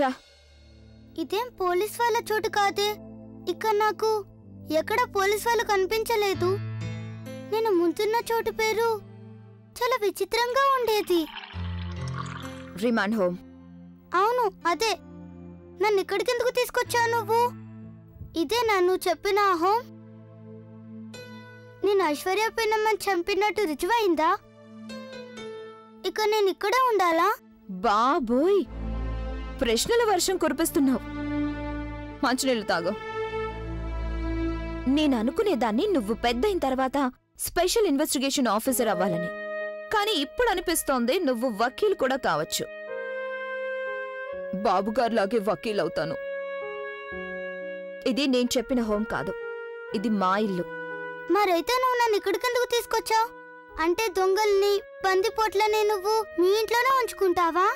రా. ఇదేం పోలీస్ వాళ్ళ చోటు కాదే. ఇక్కడ నాకు ఎక్కడ పోలీస్ వాళ్ళు కనిపించలేదు. నేను ముందున్న చోటు పేరు చాలా విచిత్రంగా ఉండేది. Remand home. అవును అదే. నన్ను ఇక్కడికెందుకు తీసుకొచ్చావు నువ్వు? ఇదే నన్ను చెప్పిన హోమ్. నేను ఐశ్వర్య పిన్నమ్మని చంపినట్టు రుజువైందా? ఇక నేను ఇక్కడే ఉండాలా? బాబోయ్, ప్రశ్నల వర్షం కురిపిస్తున్నావు. మంచినీళ్ళు తాగు. నేను అనుకునేదాన్ని నువ్వు పెద్దయిన తర్వాత స్పెషల్ ఇన్వెస్టిగేషన్ ఆఫీసర్ అవ్వాలని. కానీ ఇప్పుడు అనిపిస్తోంది నువ్వు వకీల్ కూడా కావచ్చు. బాబుగారిలాగే వకీల్ అవుతాను. ఇది నేను చెప్పిన హోం కాదు, ఇది మా ఇల్లు. మరైతే నువ్వు నన్ను ఇక్కడికెందుకు తీసుకొచ్చావు? అంటే దొంగల్ని బందిపోట్లని నువ్వు మీ ఇంట్లోనే ఉంచుకుంటావా?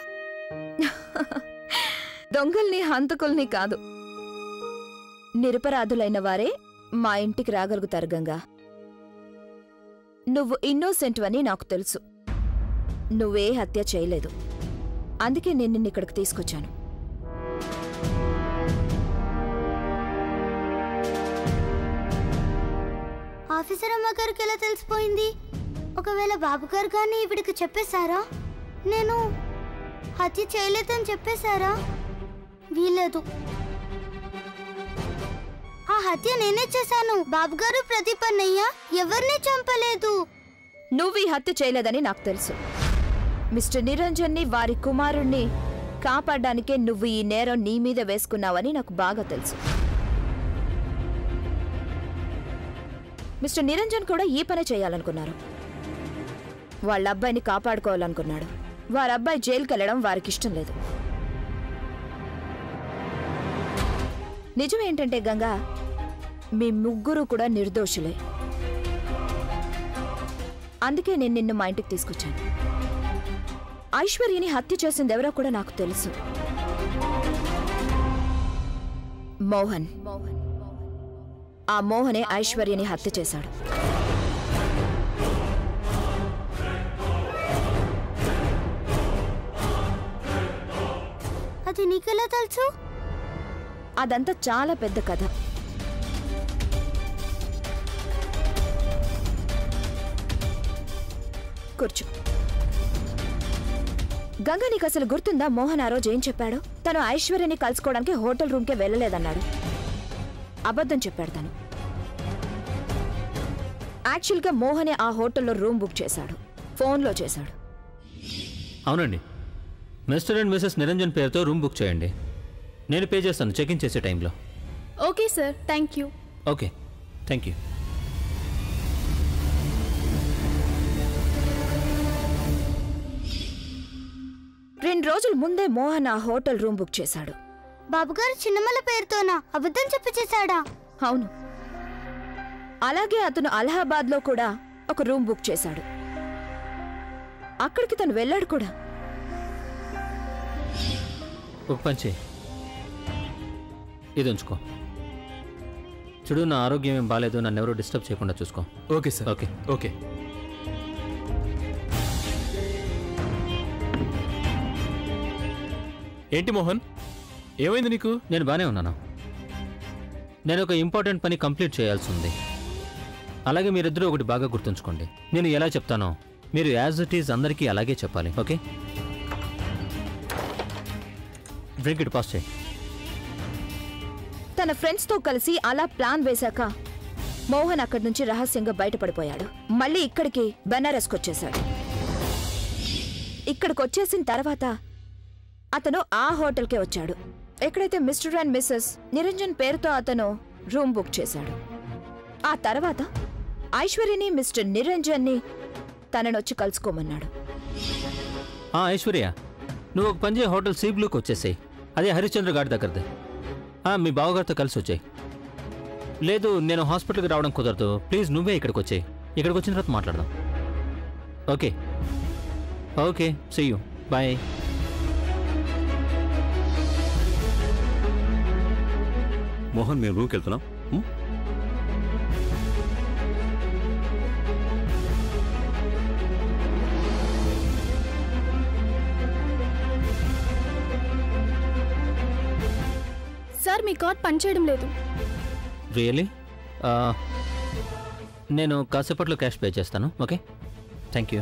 దొంగల్ని హంతకుల్ని కాదు, నిరపరాధులైన వారే మా ఇంటికి రాగలుగుతారు గంగా. నువ్వు ఇన్నోసెంట్ అని నాకు తెలుసు. నువ్వే హత్య చేయలేదు. అందుకే నేను నిన్ను ఇక్కడికి తీసుకొచ్చాను. ఆఫీసర్ అమ్మగారికి ఎలా తెలిసిపోయింది? ఒకవేళ బాబుగారు కానీ ఇవిడికి చెప్పేశారా? నేను హత్య చేయలేదని చెప్పేశారా? వీలేదు. ఆ హత్య నేనే చేశాను. బాబుగారు, ప్రదీప్ అన్నయ్య ఎవరిని చంపలేదు. నువ్వు ఈ హత్య చేయలేదని నాకు తెలుసు. మిస్టర్ నిరంజన్ని, వారి కుమారుణ్ణి కాపాడడానికే నువ్వు ఈ నేరం నీ మీద వేసుకున్నావని నాకు బాగా తెలుసు. మిస్టర్ నిరంజన్ కూడా ఈ పనే చేయాలనుకున్నారు. వాళ్ళ అబ్బాయిని కాపాడుకోవాలనుకున్నాడు. వారి అబ్బాయి జైలుకెళ్లడం వారికి ఇష్టం లేదు. నిజమేంటంటే గంగా, మీ ముగ్గురు కూడా నిర్దోషులే. అందుకే నేను నిన్ను మా ఇంటికి తీసుకొచ్చాను. ఐశ్వర్యని హత్య చేసిందెవరో కూడా నాకు తెలుసు. మోహన్. ఆ మోహనే ఐశ్వర్యని హత్య చేశాడు. అది నీకెలా తెలుసు? అదంతా చాలా పెద్ద కథ. కూర్చో. గంగా, నీకు అసలు గుర్తుందా మోహన్ ఆ రోజు ఏం చెప్పాడు? తను ఐశ్వర్యని కలుసుకోవడానికి హోటల్ రూమ్కే వెళ్ళలేదన్నాడు. అబద్ధం చెప్పాడు తను. యాక్చువల్గా మోహనే ఆ హోటల్లో రూమ్ బుక్ చేశాడు, ఫోన్లో చేశాడు. అవునండి. మిస్టర్ అండ్ మిసెస్ నిరంజన్ పేరుతో రూమ్ బుక్ చేయండి. నేను పే చేస్తాను చెక్ ఇన్ చేసే టైంలో. Okay sir, thank you. Okay, thank you. రెండు రోజుల ముందే మోహన్ ఆ హోటల్ రూమ్ బుక్ చేశాడు. బాబుగారు చిన్నమ్మల పేరుతోనా అబద్ధం చెప్పి చేశాడా? అవును. అలాగే అతను అలహాబాద్లో కూడా ఒక రూమ్ బుక్ చేశాడు. అక్కడికి తను వెళ్ళాడు కూడా. ఒక పంచే, ఇది ఉంచుకో. చూడు, నా ఆరోగ్యం ఏం బాగాలేదు, నన్ను ఎవరు డిస్టర్బ్ చేయకుండా చూసుకో. Okay sir. Okay okay. ఏంటి మోహన్, ఏమైంది నీకు? నేను బాగానే ఉన్నాను. నేను ఒక ఇంపార్టెంట్ పని కంప్లీట్ చేయాల్సి ఉంది. అలాగే మీరిద్దరూ ఒకటి బాగా గుర్తుంచుకోండి. నేను ఎలా చెప్తానో మీరు యాజ్ ఇట్ ఈజ్ అందరికీ అలాగే చెప్పాలి. ఓకే? డ్రింక్ ఇట్ పాస్ చేయి. తన ఫ్రెండ్స్తో కలిసి అలా ప్లాన్ వేశాక మోహన్ అక్కడి నుంచి రహస్యంగా బయటపడిపోయాడు. మళ్ళీ ఇక్కడికి బెనారస్కొచ్చేశాడు. ఇక్కడికొచ్చేసిన తర్వాత అతను ఆ హోటల్కే వచ్చాడు, ఎక్కడైతే మిస్టర్ అండ్ మిస్సెస్ నిరంజన్ పేరుతో అతను రూమ్ బుక్ చేశాడు. ఆ తర్వాత ఐశ్వర్యని, మిస్టర్ నిరంజన్ని తననొచ్చి కలుసుకోమన్నాడు. ఐశ్వర్య, నువ్వు ఒక పని చేయి, హోటల్ సీ బ్లూకి వచ్చేసాయి. అదే హరిశ్చంద్ర గారి దగ్గరదే. మీ బావగారితో కలిసి వచ్చాయి. లేదు, నేను హాస్పిటల్కి రావడం కుదరదు, ప్లీజ్ నువ్వే ఇక్కడికి వచ్చాయి. ఇక్కడికి వచ్చిన తర్వాత మాట్లాడదాం. Okay? Okay, see you, bye. Mohan, మేము రూమ్కి వెళ్తున్నాం. సార్ మీ కార్డ్ పనిచేయడం లేదు. రియలీ? నేను కాసేపట్లో క్యాష్ పే చేస్తాను. Okay, thank you.